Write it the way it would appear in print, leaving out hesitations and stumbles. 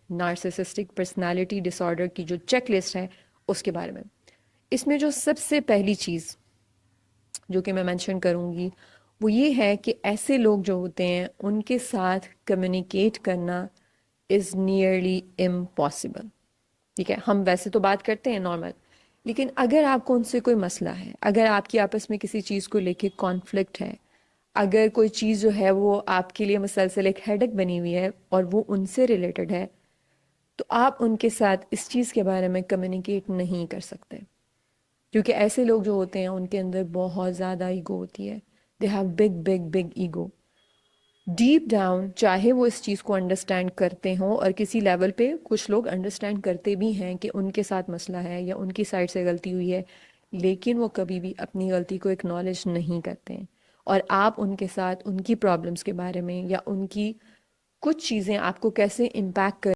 نارسسسٹک personality ڈس order کی جو check list ہے اس کے بارے میں. اس میں جو سب سے پہلی چیز جو کہ میں مینشن کروں گی وہ یہ ہے کہ ایسے لوگ جو ہوتے ہیں ان کے ساتھ کمیونیکیٹ کرنا از نیئرلی امپاسبل. ٹھیک ہے، ہم ویسے تو بات کرتے ہیں نارمل، لیکن اگر آپ کو ان سے کوئی مسئلہ ہے، اگر آپ کی آپس میں کسی چیز کو لے کے کانفلکٹ ہے، اگر کوئی چیز جو ہے وہ آپ کے لیے مسلسل ایک ہیڈک بنی ہوئی ہے اور وہ ان سے ریلیٹڈ ہے، تو آپ ان کے ساتھ اس چیز کے بارے میں کمیونیکیٹ نہیں کر سکتے. کیونکہ ایسے لوگ جو ہوتے ہیں ان کے اندر بہت زیادہ ایگو ہوتی ہے. They have big big big ego. Deep down چاہے وہ اس چیز کو انڈرسٹینڈ کرتے ہوں، اور کسی لیول پہ کچھ لوگ انڈرسٹینڈ کرتے بھی ہیں کہ ان کے ساتھ مسئلہ ہے یا ان کی سائڈ سے غلطی ہوئی ہے، لیکن وہ کبھی بھی اپنی غلطی کو اکنالج نہیں کرتے ہیں. اور آپ ان کے ساتھ ان کی پرابلمس کے بارے میں یا ان کی کچھ چیزیں آپ کو کیسے امپیکٹ کر